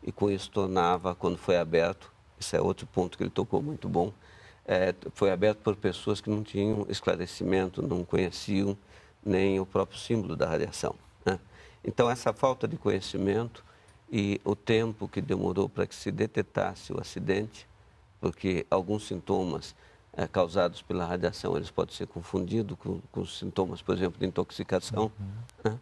e com isso tornava, quando foi aberto, esse é outro ponto que ele tocou muito bom, foi aberto por pessoas que não tinham esclarecimento, não conheciam nem o próprio símbolo da radiação, né? Então, essa falta de conhecimento e o tempo que demorou para que se detectasse o acidente, porque alguns sintomas causados pela radiação, eles podem ser confundidos com sintomas, por exemplo, de intoxicação, né?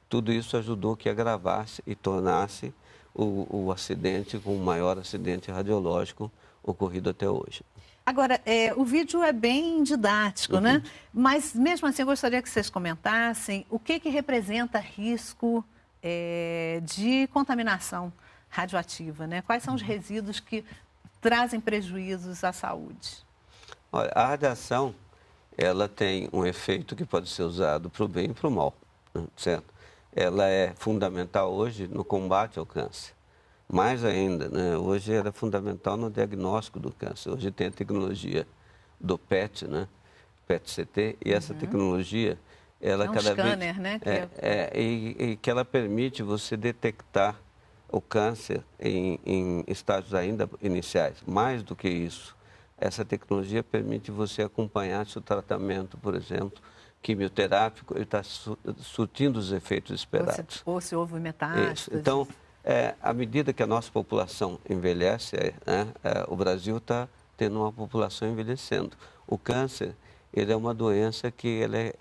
Tudo isso ajudou que agravasse e tornasse o acidente com o maior acidente radiológico ocorrido até hoje. Agora, o vídeo é bem didático, né? Mas, mesmo assim, eu gostaria que vocês comentassem o que representa risco de contaminação radioativa, né? Quais são os resíduos que trazem prejuízos à saúde? Olha, a radiação, ela tem um efeito que pode ser usado para o bem e para o mal, né? Certo? Ela é fundamental hoje no combate ao câncer. Mais ainda, né? Hoje ela é fundamental no diagnóstico do câncer. Hoje tem a tecnologia do PET, né? PET-CT, e essa tecnologia, ela É um cada scanner, né? e que ela permite você detectar o câncer em estágios ainda iniciais. Mais do que isso, essa tecnologia permite você acompanhar se o tratamento, por exemplo, quimioterápico, ele está surtindo os efeitos esperados. Ou se houve Isso. metástase. Então, à medida que a nossa população envelhece, o Brasil está tendo uma população envelhecendo. O câncer, ele é uma doença que ele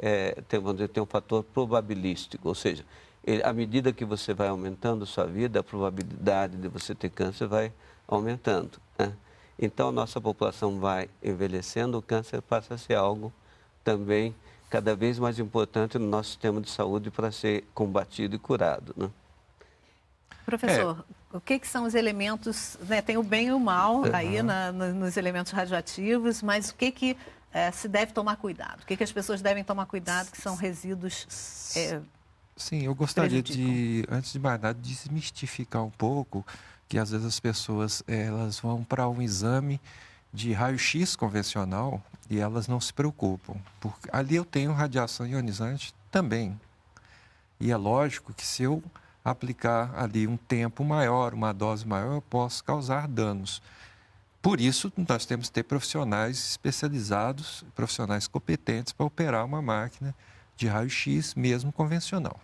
tem um fator probabilístico, ou seja, à medida que você vai aumentando sua vida, a probabilidade de você ter câncer vai aumentando, né? Então, a nossa população vai envelhecendo, o câncer passa a ser algo também cada vez mais importante no nosso sistema de saúde para ser combatido e curado, né? Professor, o que são os elementos, né? Tem o bem e o mal aí nos elementos radioativos, mas o que se deve tomar cuidado? O que as pessoas devem tomar cuidado, que são resíduos Sim, eu gostaria de, antes de mais nada, desmistificar um pouco que às vezes as pessoas elas vão para um exame de raio-x convencional e elas não se preocupam, porque ali eu tenho radiação ionizante também. E é lógico que se eu aplicar ali um tempo maior, uma dose maior, eu posso causar danos. Por isso, nós temos que ter profissionais especializados, profissionais competentes para operar uma máquina de raio-x, mesmo convencional.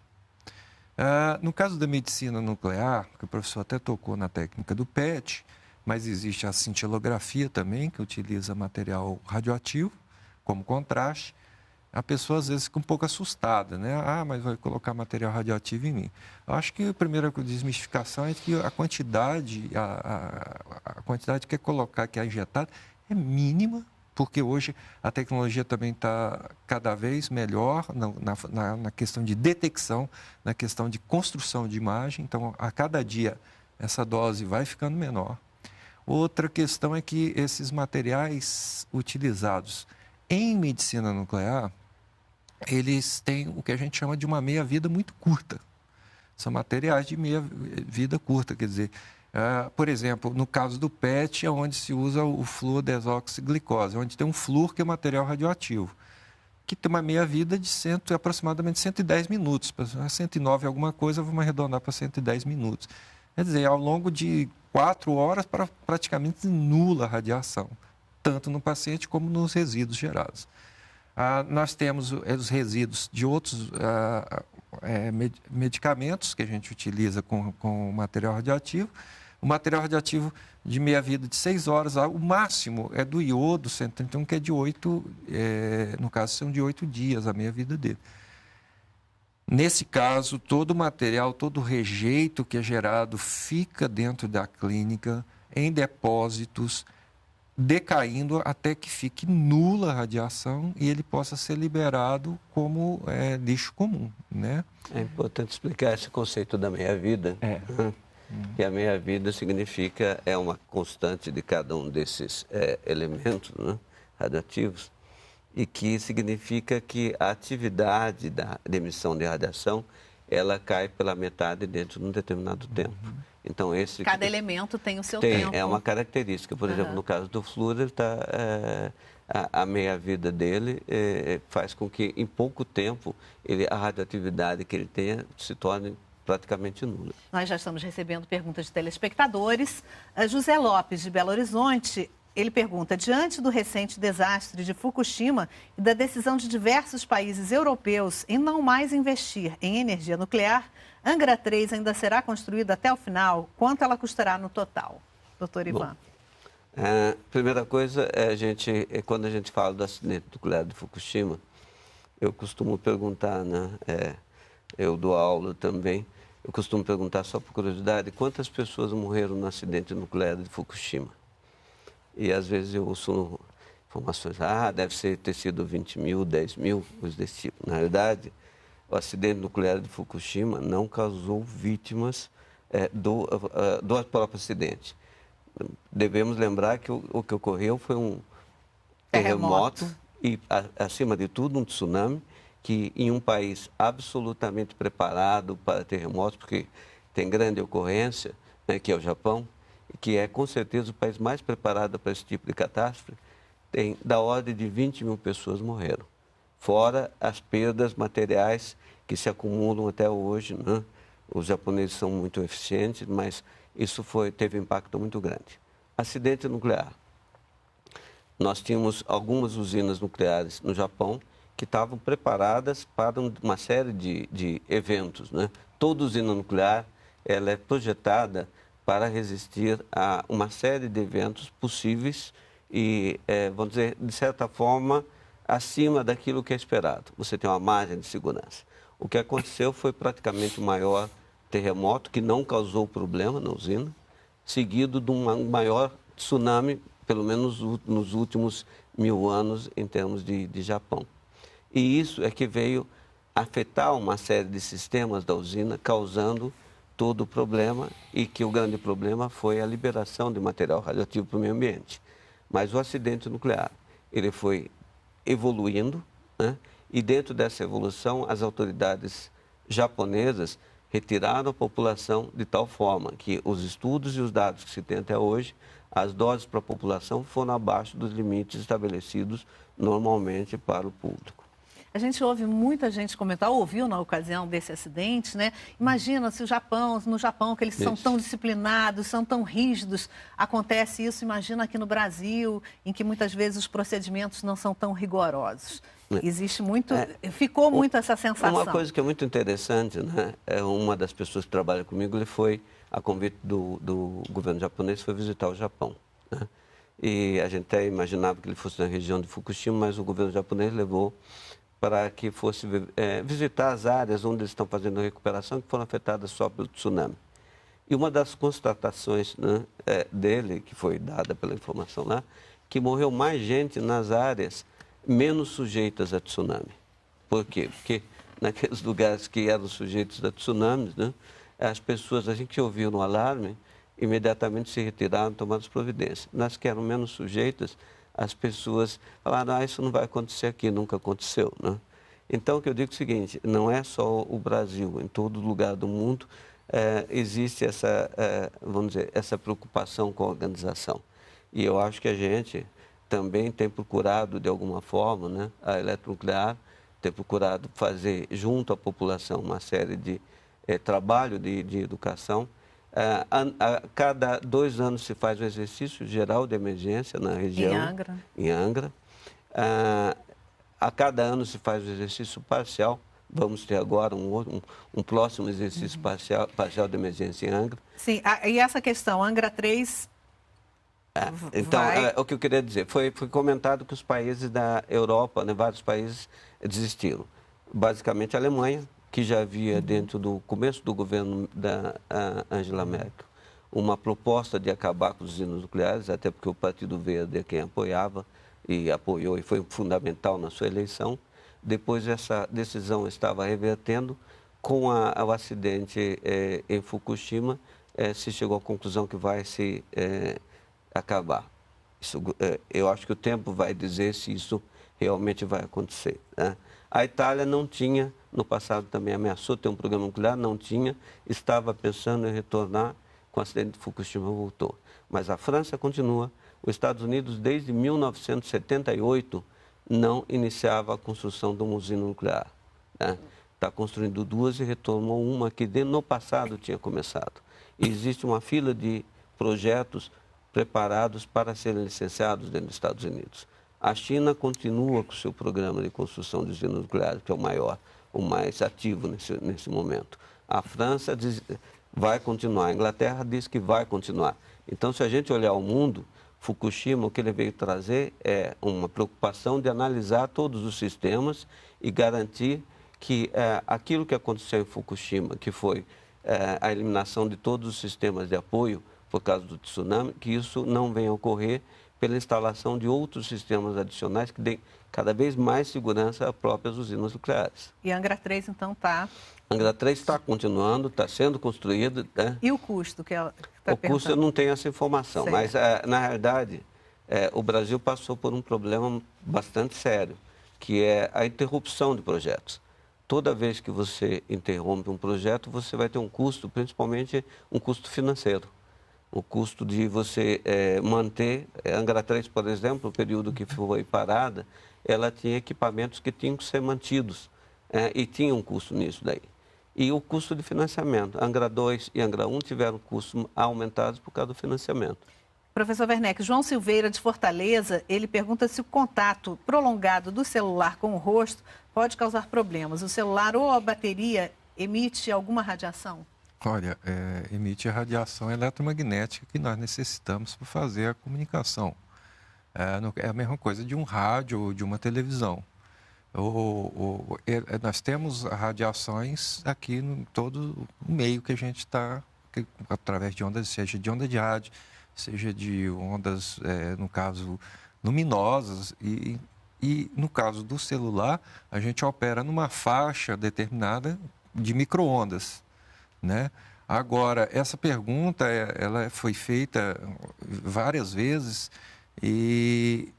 No caso da medicina nuclear, que o professor até tocou na técnica do PET, mas existe a cintilografia também, que utiliza material radioativo como contraste. A pessoa às vezes fica um pouco assustada, né? Mas vai colocar material radioativo em mim. Eu acho que a primeira desmistificação é que a quantidade que é colocar, que é injetada, é mínima, porque hoje a tecnologia também está cada vez melhor na questão de detecção, na questão de construção de imagem. Então, a cada dia, essa dose vai ficando menor. Outra questão é que esses materiais utilizados em medicina nuclear, eles têm o que a gente chama de uma meia-vida muito curta. São materiais de meia-vida curta, quer dizer, por exemplo, no caso do PET, é onde se usa o fluodesoxiglicose, onde tem um flúor que é material radioativo, que tem uma meia-vida de aproximadamente 110 minutos. 109 alguma coisa, vamos arredondar para 110 minutos. Quer dizer, ao longo de 4 horas, praticamente nula a radiação, tanto no paciente como nos resíduos gerados. Nós temos os resíduos de outros medicamentos que a gente utiliza com material radioativo. O material radioativo de meia-vida de 6 horas, o máximo é do iodo 131, que é de 8, no caso são de 8 dias a meia-vida dele. Nesse caso, todo o material, todo o rejeito que é gerado fica dentro da clínica, em depósitos, decaindo até que fique nula a radiação e ele possa ser liberado como lixo comum, né? É importante explicar esse conceito da meia-vida, que a meia-vida significa, é uma constante de cada um desses elementos, né, radioativos, e que significa que a atividade de emissão de radiação, ela cai pela metade dentro de um determinado tempo. Então, cada elemento tem o seu tempo. É uma característica. Por exemplo, no caso do flúor, a meia-vida dele faz com que, em pouco tempo, a radioatividade que ele tenha se torne praticamente nula. Nós já estamos recebendo perguntas de telespectadores. José Lopes, de Belo Horizonte, ele pergunta: diante do recente desastre de Fukushima e da decisão de diversos países europeus em não mais investir em energia nuclear, Angra 3 ainda será construída até o final? Quanto ela custará no total? Doutor Ivan. Primeira coisa, quando a gente fala do acidente nuclear de Fukushima, eu costumo perguntar, né? Eu dou aula também, eu costumo perguntar, só por curiosidade, quantas pessoas morreram no acidente nuclear de Fukushima? E às vezes eu ouço informações, deve ter sido 20 mil, 10 mil, coisas desse tipo. Na realidade, o acidente nuclear de Fukushima não causou vítimas do próprio acidente. Devemos lembrar que o que ocorreu foi um terremoto e, acima de tudo, um tsunami, que em um país absolutamente preparado para terremotos, porque tem grande ocorrência, né, que é o Japão, que é com certeza o país mais preparado para esse tipo de catástrofe, tem da ordem de 20 mil pessoas morreram. Fora as perdas materiais que se acumulam até hoje, né? Os japoneses são muito eficientes, mas isso teve um impacto muito grande. Acidente nuclear. Nós tínhamos algumas usinas nucleares no Japão que estavam preparadas para uma série de eventos, né? Toda usina nuclear ela é projetada para resistir a uma série de eventos possíveis e, vamos dizer, de certa forma, acima daquilo que é esperado. Você tem uma margem de segurança. O que aconteceu foi praticamente o maior terremoto, que não causou problema na usina, seguido de um maior tsunami, pelo menos nos últimos 1000 anos, em termos de Japão. E isso é que veio afetar uma série de sistemas da usina, causando todo o problema, e que o grande problema foi a liberação de material radioativo para o meio ambiente. Mas o acidente nuclear, ele foi evoluindo, né? E dentro dessa evolução, as autoridades japonesas retiraram a população de tal forma que os estudos e os dados que se tem até hoje, as doses para a população foram abaixo dos limites estabelecidos normalmente para o público. A gente ouve muita gente comentar, ouviu na ocasião desse acidente, né? Imagina se no Japão, que eles são tão disciplinados, são tão rígidos, acontece isso, imagina aqui no Brasil, em que muitas vezes os procedimentos não são tão rigorosos. Existe muito, ficou muito essa sensação. Uma coisa que é muito interessante, né? Uma das pessoas que trabalha comigo, ele foi, a convite do governo japonês, foi visitar o Japão, né? E a gente até imaginava que ele fosse na região de Fukushima, mas o governo japonês levou para que fosse visitar as áreas onde eles estão fazendo a recuperação, que foram afetadas só pelo tsunami. E uma das constatações, né, dele, que foi dada pela informação lá, que morreu mais gente nas áreas menos sujeitas a tsunami. Por quê? Porque naqueles lugares que eram sujeitos a tsunamis, né, as pessoas, a gente ouviu no alarme, imediatamente se retiraram, tomaram as providências. Nas que eram menos sujeitas, as pessoas falaram, isso não vai acontecer aqui, nunca aconteceu, né? Então, o que eu digo é o seguinte, não é só o Brasil, em todo lugar do mundo existe essa, vamos dizer, essa preocupação com a organização. E eu acho que a gente também tem procurado, de alguma forma, né, a Eletronuclear, tem procurado fazer junto à população uma série de trabalho de educação. A cada 2 anos se faz o exercício geral de emergência na região. Em Angra. A cada ano se faz o exercício parcial. Vamos ter agora um próximo exercício parcial de emergência em Angra. Sim, e essa questão, Angra 3... Então, o que eu queria dizer, foi comentado que os países da Europa, né, vários países desistiram. Basicamente a Alemanha, que já havia, dentro do começo do governo da Angela Merkel, uma proposta de acabar com os usinas nucleares, até porque o Partido Verde é quem apoiava e apoiou e foi fundamental na sua eleição. Depois essa decisão estava revertendo, com o acidente em Fukushima, se chegou à conclusão que vai se acabar. Isso, eu acho que o tempo vai dizer se isso realmente vai acontecer, né? A Itália não tinha, no passado também ameaçou ter um programa nuclear, não tinha, estava pensando em retornar, com o acidente de Fukushima voltou. Mas a França continua, os Estados Unidos desde 1978 não iniciava a construção de uma usina nuclear, né? está construindo duas e retomou uma que no passado tinha começado. E existe uma fila de projetos preparados para serem licenciados dentro dos Estados Unidos. A China continua com o seu programa de construção de usinas nucleares, que é o maior, o mais ativo nesse momento. A França vai continuar, a Inglaterra diz que vai continuar. Então, se a gente olhar o mundo, Fukushima, o que ele veio trazer é uma preocupação de analisar todos os sistemas e garantir que aquilo que aconteceu em Fukushima, que foi a eliminação de todos os sistemas de apoio por causa do tsunami, que isso não venha a ocorrer pela instalação de outros sistemas adicionais que deem cada vez mais segurança às próprias usinas nucleares. E a Angra 3, então, está... Angra 3 está continuando, está sendo construída. Né? E o custo que ela está O custo eu não tenho essa informação, certo. mas, na realidade, o Brasil passou por um problema bastante sério, que é a interrupção de projetos. Toda vez que você interrompe um projeto, você vai ter um custo, principalmente um custo financeiro. O custo de você manter, Angra 3, por exemplo, o período que foi parada, ela tinha equipamentos que tinham que ser mantidos e tinha um custo nisso daí. E o custo de financiamento. Angra 2 e Angra 1 tiveram custos aumentados por causa do financiamento. Professor Werneck, João Silveira, de Fortaleza, ele pergunta se o contato prolongado do celular com o rosto pode causar problemas. O celular ou a bateria emite alguma radiação? Olha, emite a radiação eletromagnética que nós necessitamos para fazer a comunicação. É a mesma coisa de um rádio ou de uma televisão. Nós temos radiações aqui em todo o meio que a gente está, através de ondas, seja de onda de rádio, seja de ondas, no caso, luminosas. E no caso do celular, a gente opera numa faixa determinada de micro-ondas, né? Agora, essa pergunta ela foi feita várias vezes e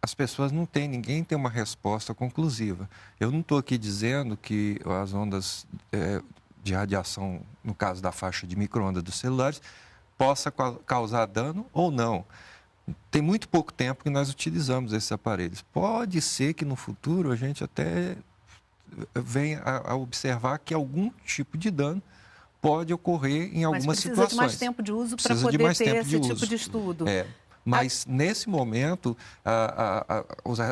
as pessoas ninguém tem uma resposta conclusiva. Eu não estou aqui dizendo que as ondas de radiação, no caso da faixa de micro-ondas dos celulares, possa causar dano ou não. Tem muito pouco tempo que nós utilizamos esses aparelhos. Pode ser que no futuro a gente até venha a observar que algum tipo de dano pode ocorrer em algumas situações. Mas precisa de mais tempo de uso para poder ter esse tipo de estudo. Mas, nesse momento,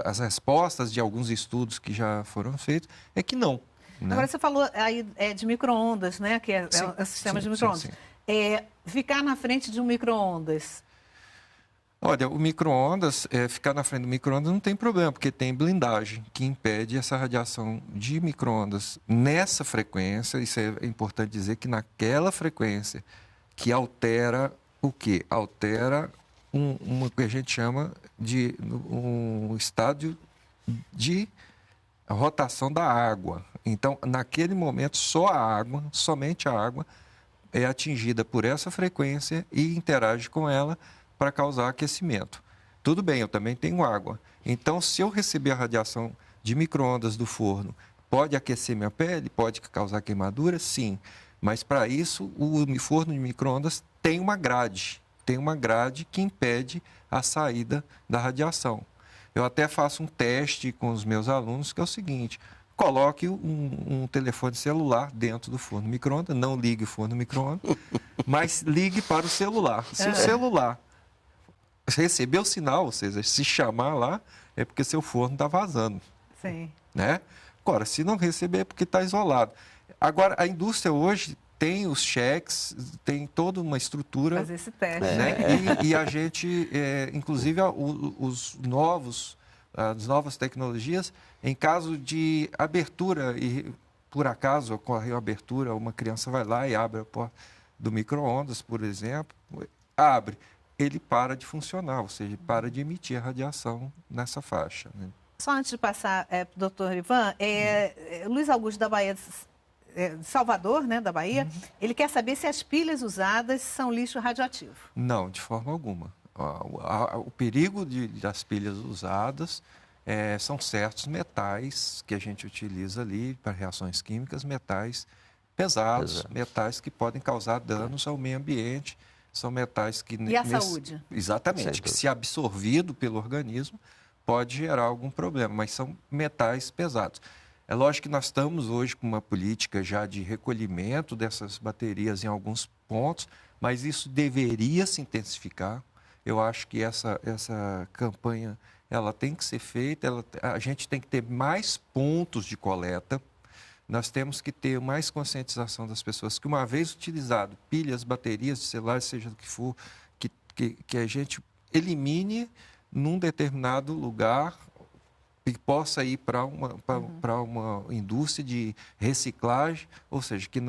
as respostas de alguns estudos que já foram feitos é que não. Né? Agora, você falou aí de micro-ondas, né? Que é o sistema de micro-ondas. Ficar na frente de um micro-ondas. Olha, o micro-ondas, ficar na frente do micro-ondas não tem problema, porque tem blindagem que impede essa radiação de micro-ondas nessa frequência. Isso é importante dizer que naquela frequência que altera o quê? Altera o que a gente chama de um estádio de rotação da água. Então, naquele momento, somente a água é atingida por essa frequência e interage com ela para causar aquecimento. Tudo bem, eu também tenho água. Então, se eu receber a radiação de micro-ondas do forno, pode aquecer minha pele? Pode causar queimadura? Sim. Mas, para isso, o forno de micro-ondas tem uma grade. Tem uma grade que impede a saída da radiação. Eu até faço um teste com os meus alunos, que é o seguinte: coloque um telefone celular dentro do forno micro-ondas, não ligue o forno micro-ondas, mas ligue para o celular. Se o celular receber o sinal, ou seja, se chamar lá, é porque seu forno está vazando. Sim. Né? Agora, se não receber, é porque está isolado. Agora, a indústria hoje tem os cheques, tem toda uma estrutura. Fazer esse teste. Né? E a gente, inclusive, as novas tecnologias, em caso de abertura, e por acaso ocorreu a abertura, uma criança vai lá e abre a porta do micro-ondas, por exemplo, abre, ele para de funcionar, ou seja, para de emitir a radiação nessa faixa. Né? Só antes de passar para o doutor Ivan, Luiz Augusto da Bahia, de Salvador, né, da Bahia, ele quer saber se as pilhas usadas são lixo radioativo. Não, de forma alguma. O perigo das pilhas usadas são certos metais que a gente utiliza ali para reações químicas, metais pesados, metais que podem causar danos ao meio ambiente. São metais que... E a saúde? Exatamente, que se absorvido pelo organismo pode gerar algum problema, mas são metais pesados. É lógico que nós estamos hoje com uma política já de recolhimento dessas baterias em alguns pontos, mas isso deveria se intensificar. Eu acho que essa campanha ela tem que ser feita, a gente tem que ter mais pontos de coleta. Nós temos que ter mais conscientização das pessoas que, uma vez utilizado pilhas, baterias de celular, seja o que for, que a gente elimine num determinado lugar e possa ir para uma indústria de reciclagem, ou seja, que não